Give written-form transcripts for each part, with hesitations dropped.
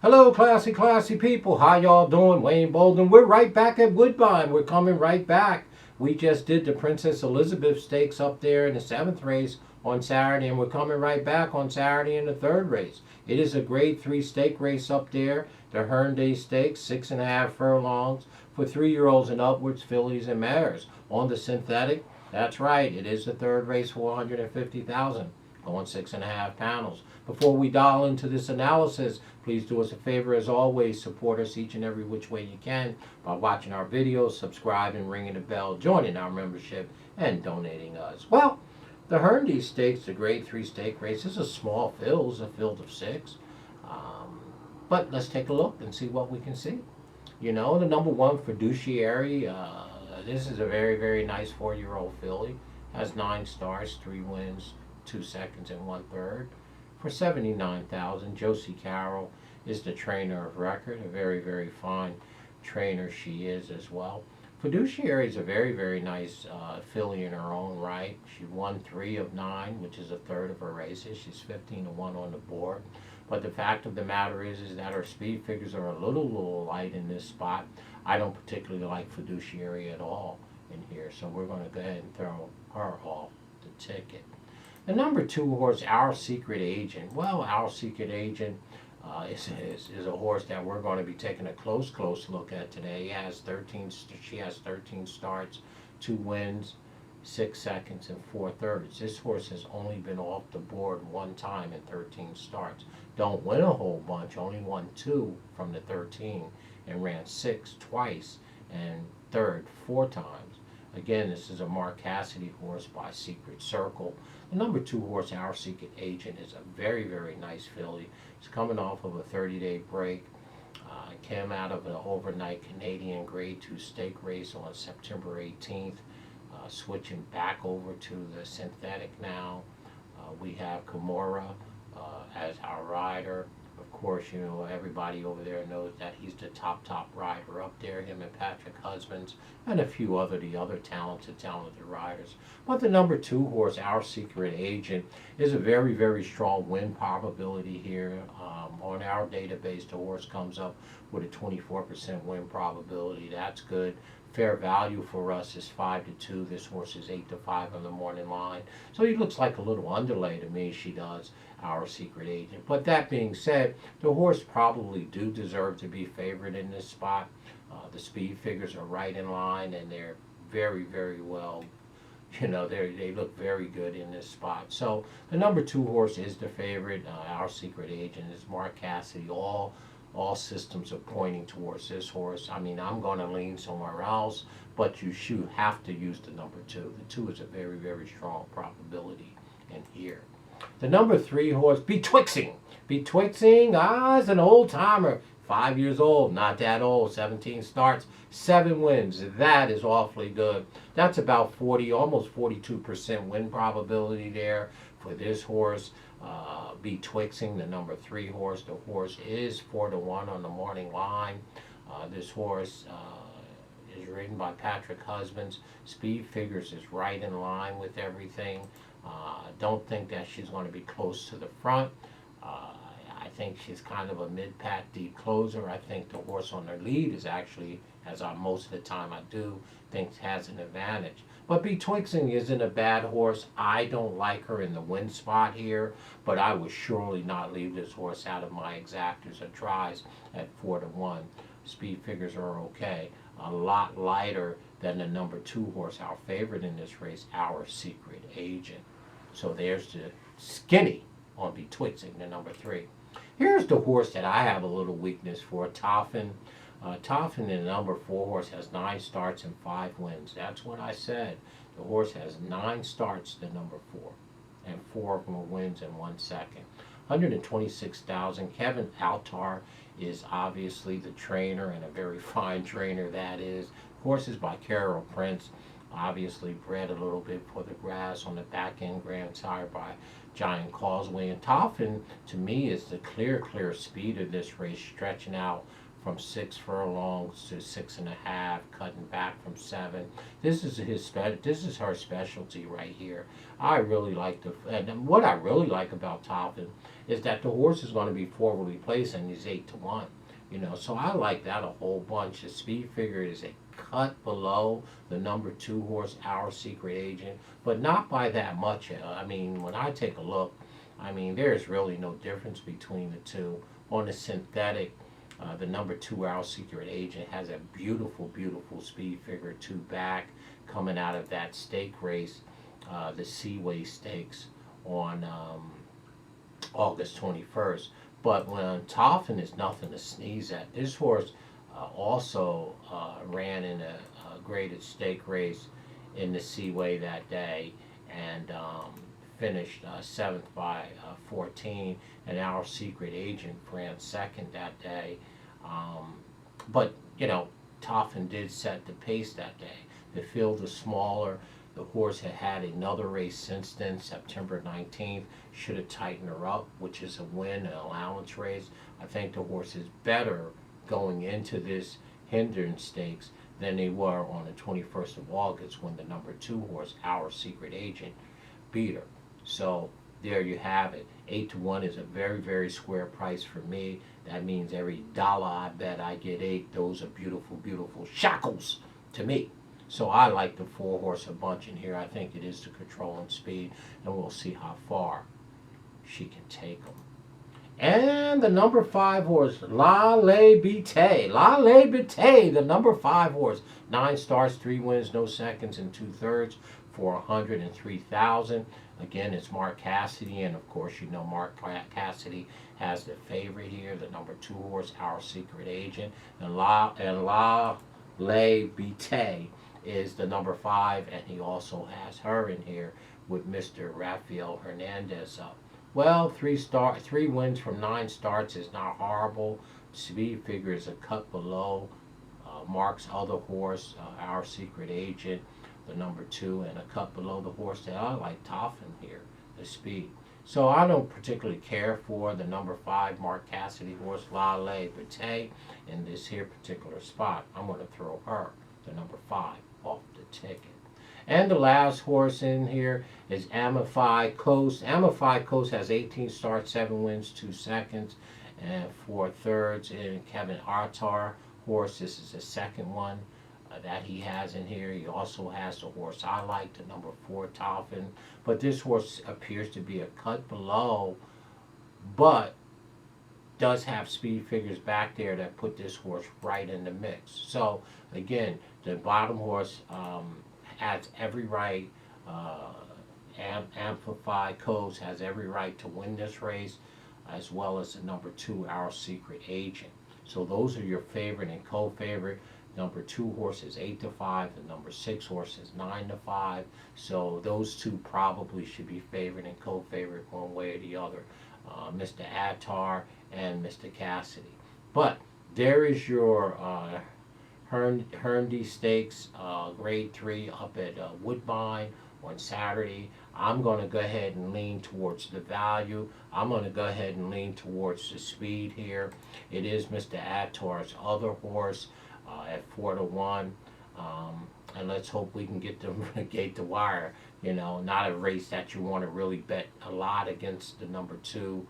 Hello, classy people. How y'all doing? Wayne Bolden. We're right back at Woodbine. We're coming right back. We just did the Princess Elizabeth Stakes up there in the 7th race on Saturday, and we're coming right back on Saturday in the 3rd race. It is a grade 3 stake race up there, the Hendrie Stakes, 6.5 furlongs for 3-year-olds and upwards, fillies and mares. On the synthetic, that's right, it is the 3rd race for 150,000, going 6.5 panels. Before we dial into this analysis, please do us a favor, as always, support us each and every which way you can by watching our videos, subscribing, ringing the bell, joining our membership, and donating us. Well, the Hendrie Stakes, the grade 3 stake race, is a small field, it's a field of 6. But let's take a look and see what we can see. You know, the number 1 Fiduciary, this is a very nice 4-year-old filly. Has 9 starts, 3 wins, 2 seconds, and 1/3. For 79,000, Josie Carroll is the trainer of record. A very fine trainer she is as well. Fiduciary is a very nice filly in her own right. She won 3 of 9, which is a third of her races. She's 15-1 on the board. But the fact of the matter is that her speed figures are a little light in this spot. I don't particularly like Fiduciary at all in here, so we're going to go ahead and throw her off the ticket. The number 2 horse, Our Secret Agent. Well, Our Secret Agent is a horse that we're going to be taking a close look at today. She has 13 starts, 2 wins, 6 seconds, and 4/3. This horse has only been off the board 1 time in 13 starts. Don't win a whole bunch, only won 2 from the 13, and ran 6 twice and 3rd 4 times. Again, this is a Mark Cassidy horse by Secret Circle. The number 2 horse, Our Secret Agent, is a very nice filly. It's coming off of a 30-day break. Came out of an overnight Canadian grade 2 stake race on September 18th. Switching back over to the synthetic now. We have Kimura as our rider. Of course, you know, everybody over there knows that he's the top rider up there, him and Patrick Husbands, and a few other talented riders. But the number 2 horse, Our Secret Agent, is a very strong win probability here. On our database, the horse comes up with a 24% win probability. That's good. Fair value for us is 5-2. This horse is 8-5 on the morning line. So he looks like a little underlay to me, she does, Our Secret Agent. But that being said, the horse probably do deserve to be favored in this spot. The speed figures are right in line, and they're very well, you know, they look very good in this spot. So the number 2 horse is the favorite. Our Secret Agent is Mark Cassidy. All systems are pointing towards this horse. I mean, I'm going to lean somewhere else, but you should have to use the number 2. The 2 is a very strong probability in here. The number 3 horse, Betwixing. Betwixing, is an old timer. 5 years old, not that old. 17 starts, 7 wins. That is awfully good. That's about 40, almost 42% win probability there for this horse. Betwixing, the number 3 horse. The horse is 4-1 on the morning line. This horse is ridden by Patrick Husbands. Speed figures is right in line with everything. Don't think that she's going to be close to the front. I think she's kind of a mid-pack deep closer. I think the horse on her lead is actually, as most of the time I do, think has an advantage. But Betwixing isn't a bad horse. I don't like her in the win spot here, but I would surely not leave this horse out of my exactors or tries at 4-1. Speed figures are okay. A lot lighter than the number 2 horse, our favorite in this race, Our Secret Agent. So there's the skinny on Betwixing, the number 3. Here's the horse that I have a little weakness for, Toffen. Toffen, the number 4 horse, has 9 starts and 5 wins. That's what I said. The horse has 9 starts, the number 4, and 4 of them are wins and 1 second. 126,000. Kevin Altar is obviously the trainer, and a very fine trainer that is. Horse is by Carol Prince, obviously bred a little bit for the grass on the back end, grand sire by Giant Causeway. And Toffen, to me, is the clear speed of this race, stretching out from 6 furlongs to 6.5, cutting back from 7. This is her specialty right here. I really like and what I really like about Toffen is that the horse is going to be forwardly placed and he's 8-1. So I like that a whole bunch. The speed figure is a cut below the number 2 horse, Our Secret Agent, but not by that much. I mean, when I take a look, I mean, there's really no difference between the two. On the synthetic, the number 2 Our Secret Agent has a beautiful, beautiful speed figure 2 back coming out of that stake race, the Seaway Stakes on August 21st. But when Toffen is nothing to sneeze at. This horse also ran in a graded stake race in the Seaway that day and finished 7th by 14, and Our Secret Agent ran 2nd that day. But, Toffen did set the pace that day. The field was smaller. The horse had another race since then, September 19th. Should have tightened her up, which is a win, an allowance race. I think the horse is better going into this Hendrie Stakes than they were on the 21st of August when the number 2 horse, Our Secret Agent, beat her. So there you have it. 8-1 is a very, very square price for me. That means every dollar I bet I get 8. Those are beautiful, beautiful shackles to me. So I like the 4 horse a bunch in here. I think it is the control and speed, and we'll see how far she can take them. And the number 5 horse, La Le Bite. La Le Bite, the number 5 horse. 9 starts, 3 wins, no seconds, and 2/3 for 103,000. Again, it's Mark Cassidy, and of course, Mark Cassidy has the favorite here, the number 2 horse, Our Secret Agent, and La Le Bite is the number 5, and he also has her in here with Mr. Rafael Hernandez up. Well, 3 wins from 9 starts is not horrible. Speed figure is a cut below Mark's other horse, Our Secret Agent, the number 2, and a cut below the horse that I like, Toffen here, the speed. So I don't particularly care for the number 5 Mark Cassidy horse, La Le Bite, in this here particular spot. I'm going to throw her, the number 5, off the ticket. And the last horse in here is Amify Coast. Amify Coast has 18 starts, 7 wins, 2 seconds, and 4/3 in Kevin Artar horse. This is the second one that he has in here. He also has the horse I like, the number 4 Toffen. But this horse appears to be a cut below, but does have speed figures back there that put this horse right in the mix. So again, the bottom horse has every right. Amplify Coast has every right to win this race, as well as the number 2 Our Secret Agent. So those are your favorite and co-favorite. Number 2 horse is 8-5. The number 6 horse is 9-5. So those two probably should be favorite and co-favorite one way or the other. Mr. Attar and Mr. Cassidy. But there is your Hendrie Stakes Grade 3 up at Woodbine on Saturday. I'm going to go ahead and lean towards the value. I'm going to go ahead and lean towards the speed here. It is Mr. Attar's other horse at 4-1. And let's hope we can get them gate the wire. Not a race that you want to really bet a lot against the number 2,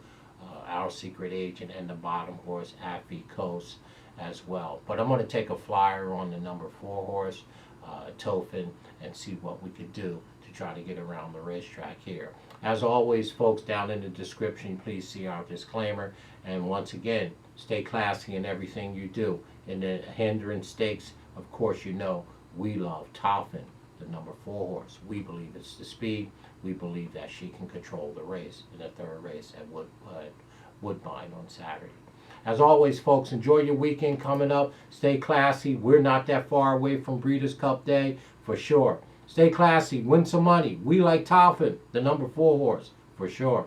Our Secret Agent, and the bottom horse, Amify Coast, as well. But I'm going to take a flyer on the number 4 horse, Toffen, and see what we could do to try to get around the racetrack here. As always, folks, down in the description, please see our disclaimer. And once again, stay classy in everything you do. In the Hendrie Stakes, of course, we love Toffen, the number 4 horse. We believe it's the speed. We believe that she can control the race in the 3rd race at Woodbine on Saturday. As always, folks, enjoy your weekend coming up. Stay classy. We're not that far away from Breeders' Cup Day, for sure. Stay classy. Win some money. We like Toffen, the number 4 horse, for sure.